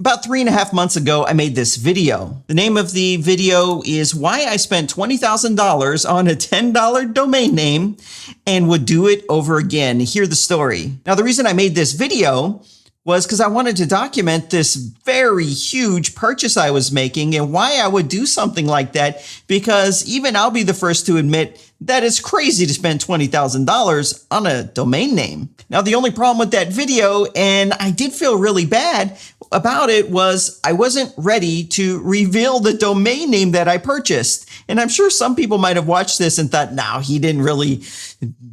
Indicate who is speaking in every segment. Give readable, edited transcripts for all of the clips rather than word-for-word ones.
Speaker 1: About 3.5 months ago, I made this video. The name of the video is why I spent $20,000 on a $10 domain name and would do it over again. Hear the story. Now, the reason I made this video was because I wanted to document this very huge purchase I was making and why I would do something like that, because even I'll be the first to admit that it's crazy to spend $20,000 on a domain name. Now, the only problem with that video, and I did feel really bad about it, was I wasn't ready to reveal the domain name that I purchased. And I'm sure some people might have watched this and thought, no, he didn't really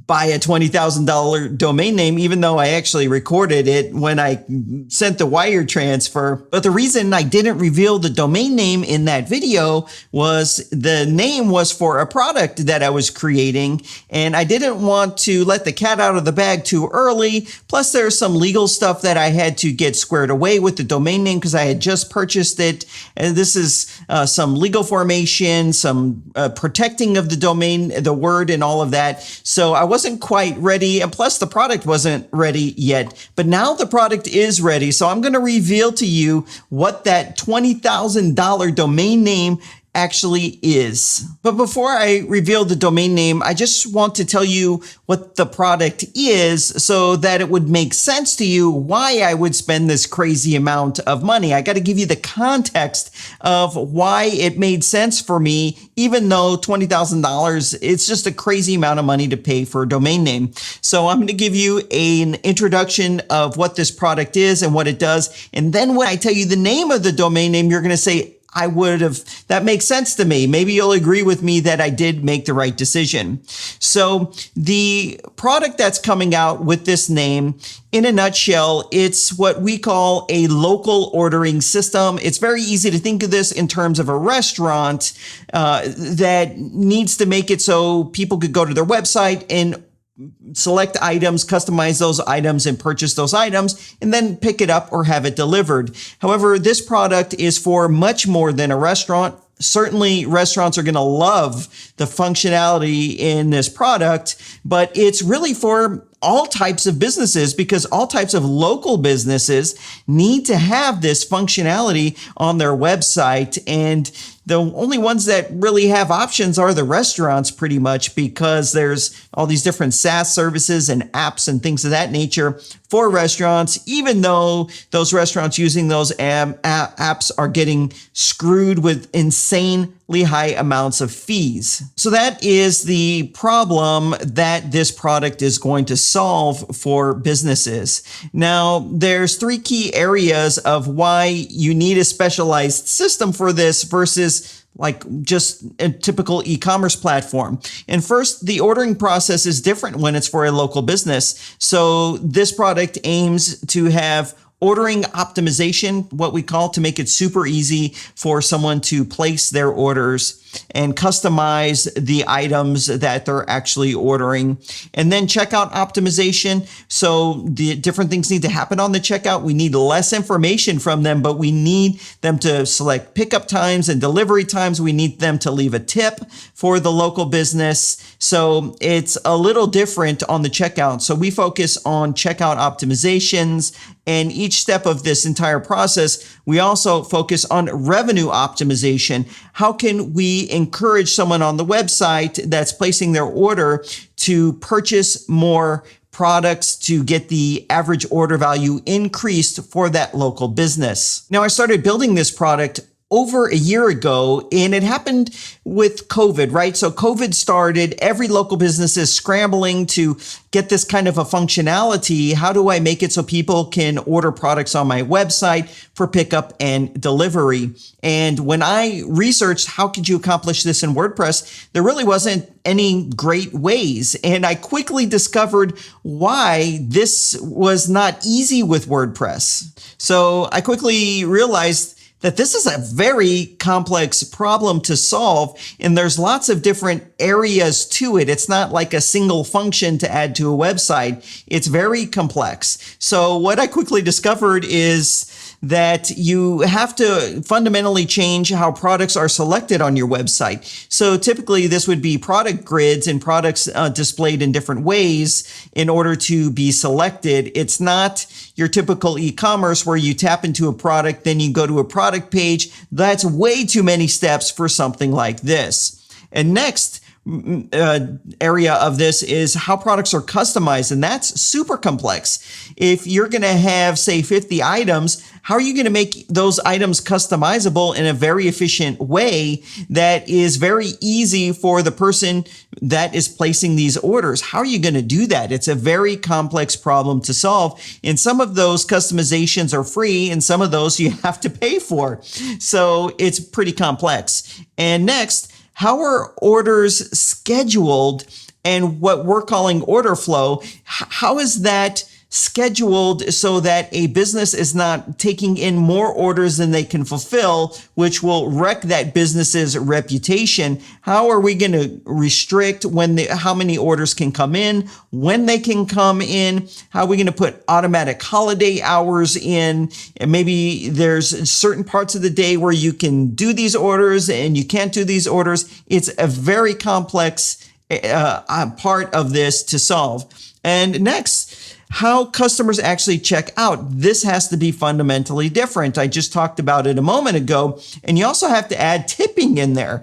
Speaker 1: buy a $20,000 domain name, even though I actually recorded it when I sent the wire transfer. But the reason I didn't reveal the domain name in that video was the name was for a product that I was creating, and I didn't want to let the cat out of the bag too early. Plus, there's some legal stuff that I had to get squared away with the domain name because I had just purchased it. And this is some legal formation, some protecting of the domain, the word, and all of that. So I wasn't quite ready, and plus the product wasn't ready yet. But now the product is ready, so I'm going to reveal to you what that $20,000 domain name actually is. But before I reveal the domain name, I just want to tell you what the product is so that it would make sense to you why I would spend this crazy amount of money. I got to give you the context of why it made sense for me, even though $20,000, it's just a crazy amount of money to pay for a domain name. So I'm going to give you an introduction of what this product is and what it does. And then when I tell you the name of the domain name, you're going to say, that makes sense to me. Maybe you'll agree with me that I did make the right decision. So the product that's coming out with this name, in a nutshell, it's what we call a local ordering system. It's very easy to think of this in terms of a restaurant that needs to make it so people could go to their website and select items, customize those items, and purchase those items, and then pick it up or have it delivered. However, this product is for much more than a restaurant. Certainly, restaurants are going to love the functionality in this product, but it's really for all types of businesses, because all types of local businesses need to have this functionality on their website. And the only ones that really have options are the restaurants, pretty much, because there's all these different SaaS services and apps and things of that nature for restaurants, even though those restaurants using those apps are getting screwed with insanely high amounts of fees. So that is the problem that this product is going to solve for businesses. Now, there's 3 key areas of why you need a specialized system for this versus like just a typical e-commerce platform. And first, the ordering process is different when it's for a local business. So this product aims to have ordering optimization, what we call, to make it super easy for someone to place their orders and customize the items that they're actually ordering. And then checkout optimization. So the different things need to happen on the checkout. We need less information from them, but we need them to select pickup times and delivery times. We need them to leave a tip for the local business. So it's a little different on the checkout. So we focus on checkout optimizations, and each step of this entire process, we also focus on revenue optimization. How can we encourage someone on the website that's placing their order to purchase more products to get the average order value increased for that local business? Now, I started building this product over a year ago, and it happened with COVID, right? So COVID started, every local business is scrambling to get this kind of a functionality. How do I make it so people can order products on my website for pickup and delivery? And when I researched how could you accomplish this in WordPress, there really wasn't any great ways. And I quickly discovered why this was not easy with WordPress. So I quickly realized that this is a very complex problem to solve, and there's lots of different areas to it. It's not like a single function to add to a website. It's very complex. So what I quickly discovered is that you have to fundamentally change how products are selected on your website. So typically this would be product grids and products displayed in different ways in order to be selected. It's not your typical e-commerce where you tap into a product, then you go to a product page. That's way too many steps for something like this. And next, area of this is how products are customized, and that's super complex. If you're going to have, say, 50 items, how are you going to make those items customizable in a very efficient way that is very easy for the person that is placing these orders? How are you going to do that? It's a very complex problem to solve, and some of those customizations are free and some of those you have to pay for. So it's pretty complex. And next, how are orders scheduled and what we're calling order flow? How is that scheduled so that a business is not taking in more orders than they can fulfill, which will wreck that business's reputation? How are we going to restrict how many orders can come in, when they can come in? How are we going to put automatic holiday hours in? And maybe there's certain parts of the day where you can do these orders and you can't do these orders. It's a very complex part of this to solve. And next, how customers actually check out. This has to be fundamentally different. I just talked about it a moment ago. And you also have to add tipping in there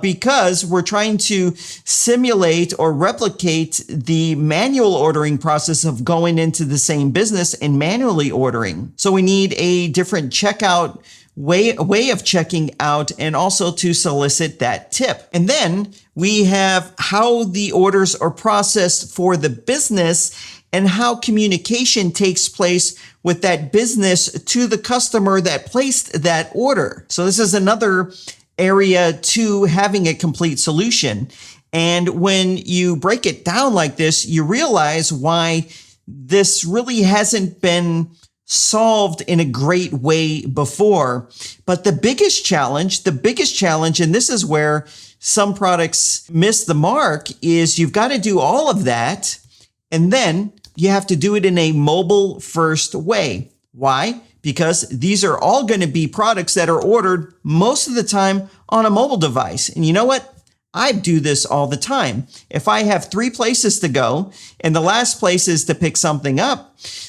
Speaker 1: because we're trying to simulate or replicate the manual ordering process of going into the same business and manually ordering. So we need a different checkout way of checking out, and also to solicit that tip. And then we have how the orders are processed for the business and how communication takes place with that business to the customer that placed that order. So this is another area to having a complete solution. And when you break it down like this, you realize why this really hasn't been solved in a great way before. But the biggest challenge, and this is where some products miss the mark, is you've got to do all of that, and then you have to do it in a mobile first way. Why? Because these are all going to be products that are ordered most of the time on a mobile device. And you know what? I do this all the time. If I have 3 places to go and the last place is to pick something up,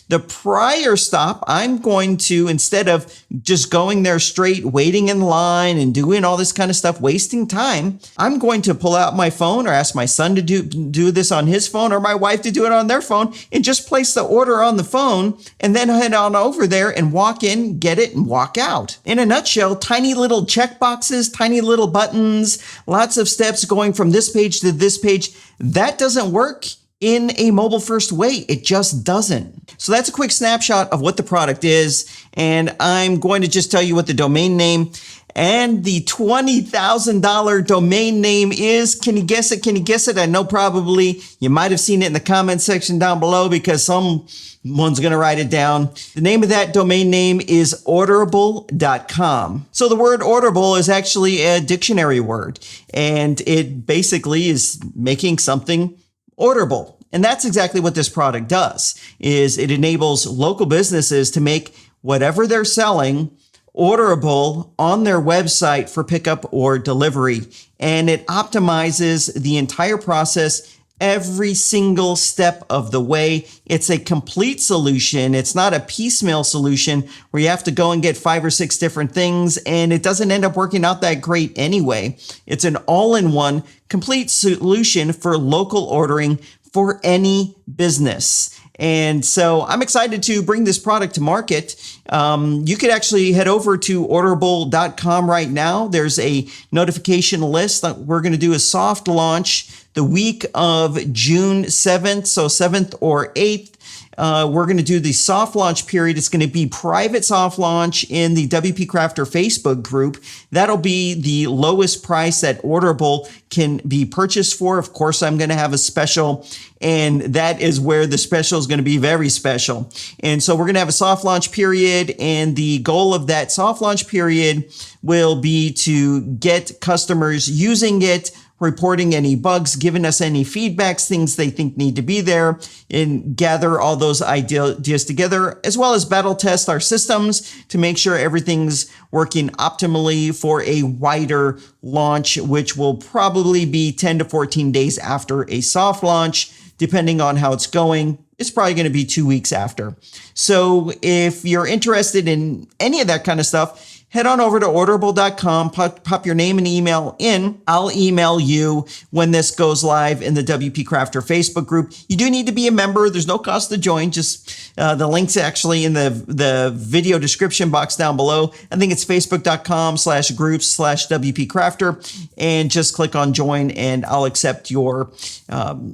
Speaker 1: the prior stop, I'm going to, instead of just going there straight, waiting in line and doing all this kind of stuff, wasting time, I'm going to pull out my phone or ask my son to do this on his phone or my wife to do it on their phone and just place the order on the phone and then head on over there and walk in, get it, and walk out. In a nutshell, tiny little check boxes, tiny little buttons, lots of steps going from this page to this page. That doesn't work in a mobile first way. It just doesn't. So that's a quick snapshot of what the product is. And I'm going to just tell you what the domain name and the $20,000 domain name is. Can you guess it? Can you guess it? I know probably you might have seen it in the comment section down below because someone's going to write it down. The name of that domain name is orderable.com. So the word orderable is actually a dictionary word, and it basically is making something orderable. And that's exactly what this product does, is it enables local businesses to make whatever they're selling orderable on their website for pickup or delivery. And it optimizes the entire process every single step of the way. It's a complete solution. It's not a piecemeal solution where you have to go and get 5 or 6 different things, and it doesn't end up working out that great anyway. It's an all-in-one complete solution for local ordering for any business. And so I'm excited to bring this product to market. You could actually head over to orderable.com right now. There's a notification list that we're going to do a soft launch the week of June 7th, so 7th or 8th. We're going to do the soft launch period. It's going to be private soft launch in the WP Crafter Facebook group. That'll be the lowest price that Orderable can be purchased for. Of course, I'm going to have a special, and that is where the special is going to be very special. And so we're going to have a soft launch period, and the goal of that soft launch period will be to get customers using it reporting any bugs, giving us any feedbacks, things they think need to be there, and gather all those ideas together, as well as battle test our systems to make sure everything's working optimally for a wider launch, which will probably be 10 to 14 days after a soft launch, depending on how it's going. It's probably going to be 2 weeks after. So if you're interested in any of that kind of stuff, head on over to Orderable.com, pop your name and email in. I'll email you when this goes live in the WP Crafter Facebook group. You do need to be a member. There's no cost to join. Just the link's actually in the video description box down below. I think it's facebook.com/groups/WP Crafter, and just click on join and I'll accept your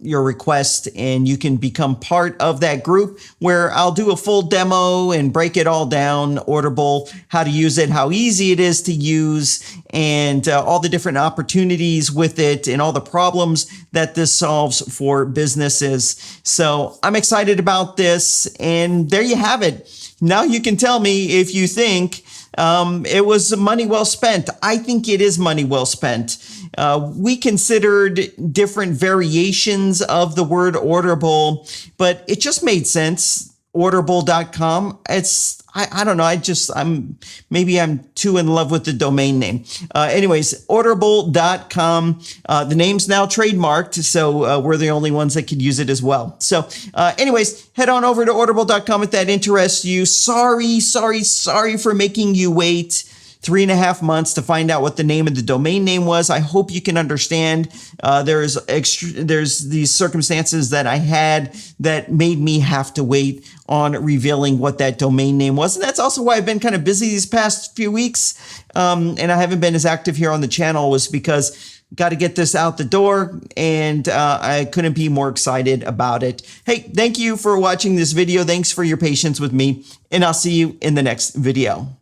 Speaker 1: request, and you can become part of that group where I'll do a full demo and break it all down, Orderable, how to use it, how easy it is to use, and all the different opportunities with it and all the problems that this solves for businesses. So I'm excited about this, and there you have it. Now you can tell me if you think it was money well spent. I think it is money well spent. We considered different variations of the word Orderable, but it just made sense. Orderable.com. I don't know. Maybe I'm too in love with the domain name. Anyways, Orderable.com. The name's now trademarked, so we're the only ones that could use it as well. So anyways, head on over to Orderable.com if that interests you. Sorry for making you wait 3.5 months to find out what the name of the domain name was. I hope you can understand. There's these circumstances that I had that made me have to wait on revealing what that domain name was. And that's also why I've been kind of busy these past few weeks. And I haven't been as active here on the channel, was because got to get this out the door, and I couldn't be more excited about it. Hey, thank you for watching this video. Thanks for your patience with me, and I'll see you in the next video.